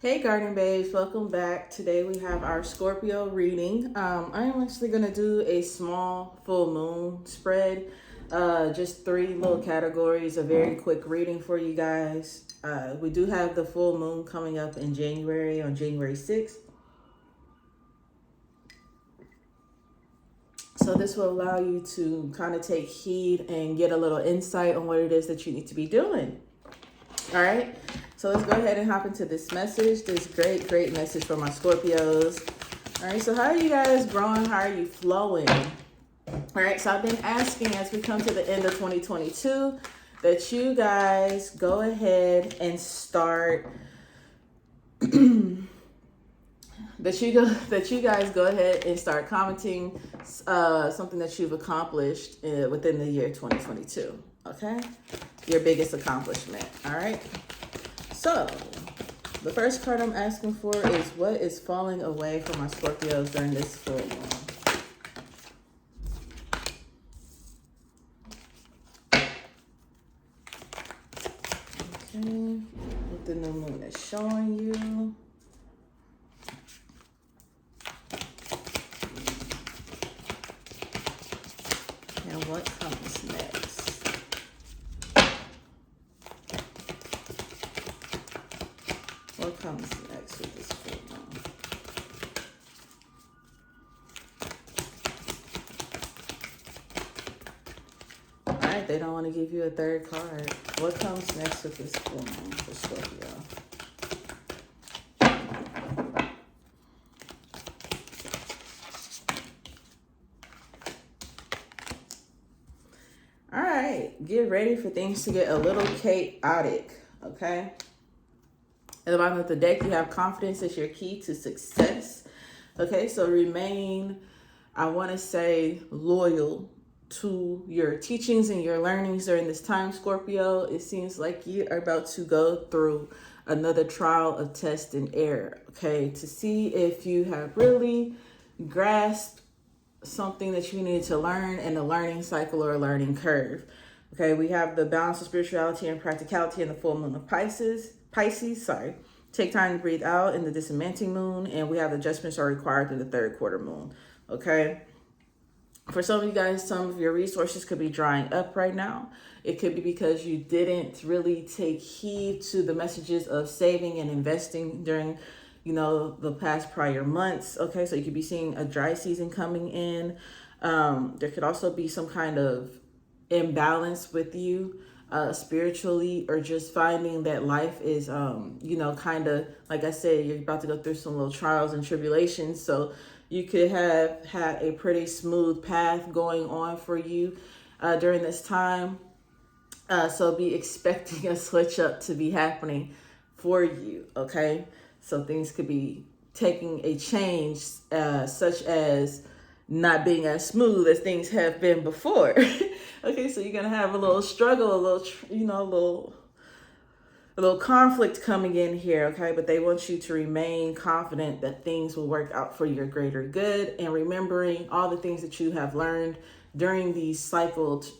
Hey Garden Babes, welcome back. Today we have our Scorpio reading. I am actually going to do a small full moon spread. Just three little categories, a very quick reading for you guys. We do have the full moon coming up in January, on January 6th. So this will allow you to kind of take heed and get a little insight on what it is that you need to be doing. All right. So let's go ahead and hop into this message, this great message for my Scorpios. All right, so how are you guys growing? How are you flowing? All right, so I've been asking as we come to the end of 2022 that you guys go ahead and start, that you guys go ahead and start commenting something that you've accomplished within the year 2022, okay? Your biggest accomplishment, all right? So, the first card I'm asking for is what is falling away from my Scorpios during this full moon. Okay, what the new moon is showing you. And what comes next? What comes next with this full moon? All right, they don't want to give you a third card. What comes next with this full moon for Scorpio? All right, get ready for things to get a little chaotic, okay? At the bottom of the deck, you have confidence is your key to success. Okay, so remain, I want to say, loyal to your teachings and your learnings during this time, Scorpio. It seems like you are about to go through another trial of test and error, okay, to see if you have really grasped something that you need to learn in a learning cycle or a learning curve. Okay, we have the balance of spirituality and practicality in the full moon of Pisces. Take time to breathe out in the dismantling moon, and we have adjustments are required in the third quarter moon. Okay. For some of you guys, some of your resources could be drying up right now. It could be because you didn't really take heed to the messages of saving and investing during, the past prior months. Okay. So you could be seeing a dry season coming in. There could also be some kind of imbalance with you. Spiritually, or just finding that life is, kind of, like I said, you're about to go through some little trials and tribulations. So you could have had a pretty smooth path going on for you during this time. So be expecting a switch up to be happening for you, okay? So things could be taking a change, such as not being as smooth as things have been before. Okay, so you're gonna have a little struggle, a little conflict coming in here, okay? But they want you to remain confident that things will work out for your greater good, and remembering all the things that you have learned during these cycled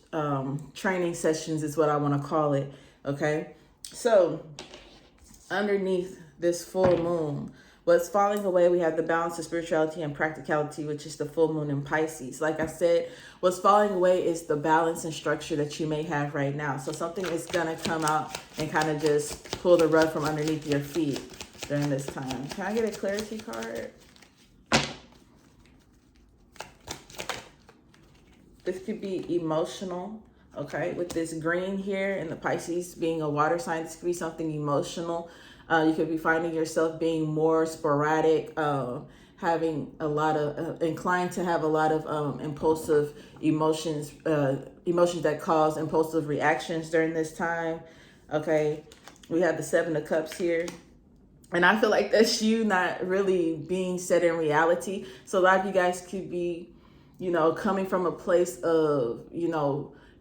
training sessions is what I want to call it, okay? So underneath this full moon, what's falling away, we have the balance of spirituality and practicality, which is the full moon in Pisces. Like I said, what's falling away is the balance and structure that you may have right now. So something is going to come out and kind of just pull the rug from underneath your feet during this time. Can I get a clarity card? This could be emotional, okay? With this green here and the Pisces being a water sign, this could be something emotional. You could be finding yourself being more sporadic, having a lot of, inclined to have a lot of impulsive emotions that cause impulsive reactions during this time. Okay, we have the Seven of Cups here. And I feel like that's you not really being set in reality. So a lot of you guys could be, coming from a place of,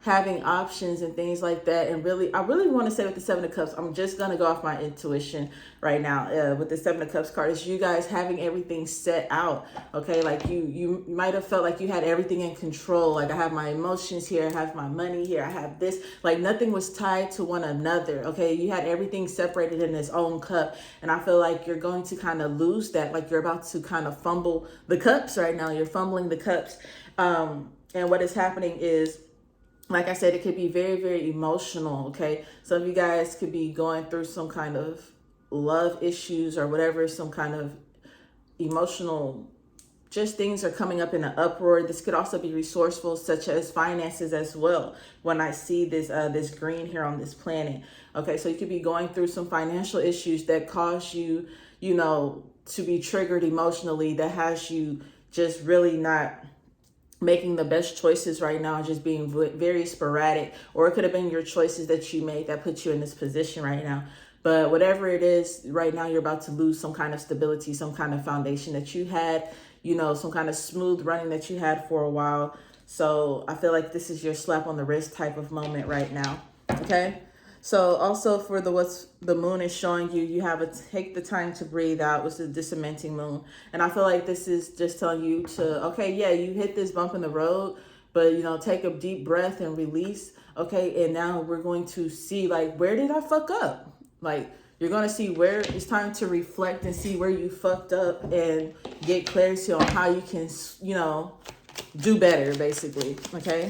having options and things like that. And really, I really want to say with the Seven of Cups, I'm just going to go off my intuition right now with the Seven of Cups card, is you guys having everything set out. Okay, like you might have felt like you had everything in control. Like, I have my emotions here, I have my money here, I have this. Like, nothing was tied to one another. Okay, you had everything separated in its own cup. And I feel like you're going to kind of lose that. Like, you're about to kind of fumble the cups right now. You're fumbling the cups. And what is happening is, like I said, it could be very, very emotional, okay? Some of you guys could be going through some kind of love issues or whatever, some kind of emotional, just things are coming up in an uproar. This could also be resourceful, such as finances as well, when I see this this green here on this planet. Okay, so you could be going through some financial issues that cause you, you know, to be triggered emotionally, that has you just really not making the best choices right now, just being very sporadic. Or it could have been your choices that you made that put you in this position right now. But whatever it is, right now you're about to lose some kind of stability, some kind of foundation that you had, you know, some kind of smooth running that you had for a while. So I feel like this is your slap on the wrist type of moment right now. Okay. So also for what's the moon is showing you, you have to take the time to breathe out, which is the dissementing moon. And I feel like this is just telling you to, okay, yeah, you hit this bump in the road, but, you know, take a deep breath and release. Okay. And now we're going to see, like, where did I fuck up? Like, you're going to see where it's time to reflect and see where you fucked up and get clarity on how you can, you know, do better, basically. Okay.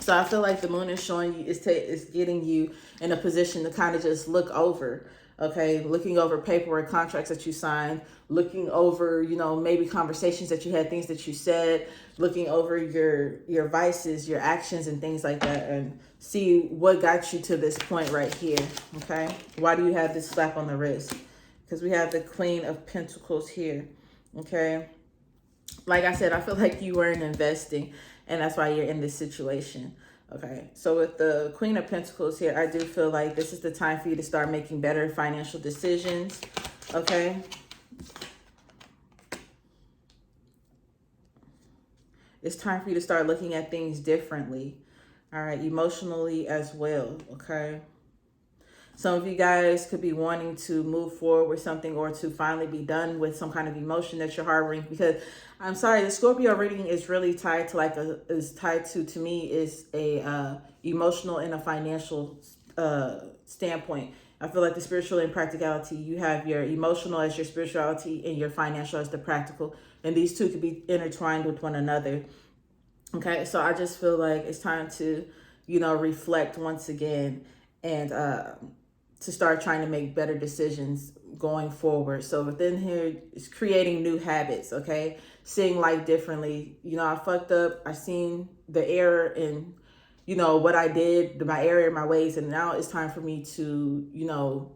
So I feel like the moon is showing you, is getting you in a position to kind of just look over, okay? Looking over paperwork, contracts that you signed, looking over, you know, maybe conversations that you had, things that you said, looking over your vices, your actions and things like that, and see what got you to this point right here, okay? Why do you have this slap on the wrist? Because we have the Queen of Pentacles here, okay? Like I said, I feel like you weren't investing, and that's why you're in this situation. Okay, so with the Queen of Pentacles here, I do feel like this is the time for you to start making better financial decisions. Okay. It's time for you to start looking at things differently. All right, emotionally as well. Okay. Some of you guys could be wanting to move forward with something, or to finally be done with some kind of emotion that you're harboring, because I'm sorry, the Scorpio reading is really tied to to me is a emotional and a financial standpoint. I feel like the spiritual and practicality, you have your emotional as your spirituality and your financial as the practical, and these two could be intertwined with one another. Okay, so I just feel like it's time to, you know, reflect once again, and to start trying to make better decisions going forward. So within here is creating new habits, okay? Seeing life differently. You know, I fucked up. I seen the error in, you know, what I did, my error in my ways. And now it's time for me to, you know,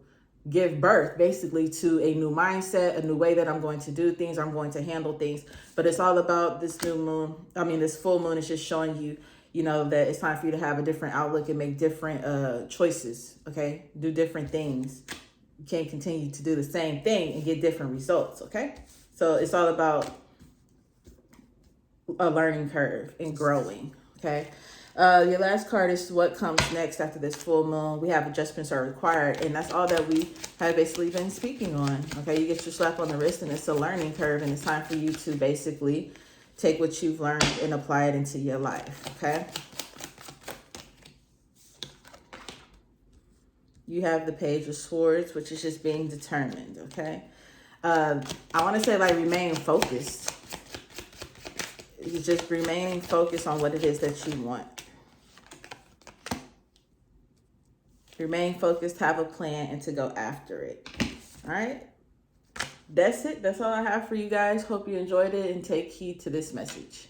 give birth basically to a new mindset, a new way that I'm going to do things, I'm going to handle things. But it's all about this new moon. I mean, this full moon is just showing you, you know, that it's time for you to have a different outlook and make different choices, okay? Do different things. You can't continue to do the same thing and get different results, okay? So it's all about a learning curve and growing, okay? Your last card is what comes next after this full moon. We have adjustments are required, and that's all that we have basically been speaking on, okay? You get your slap on the wrist, and it's a learning curve, and it's time for you to basically take what you've learned and apply it into your life, okay? You have the Page of Swords, which is just being determined, okay? I want to say, like, remain focused. It's just remaining focused on what it is that you want. Remain focused, have a plan, and to go after it, all right? That's it. That's all I have for you guys. Hope you enjoyed it, and take heed to this message.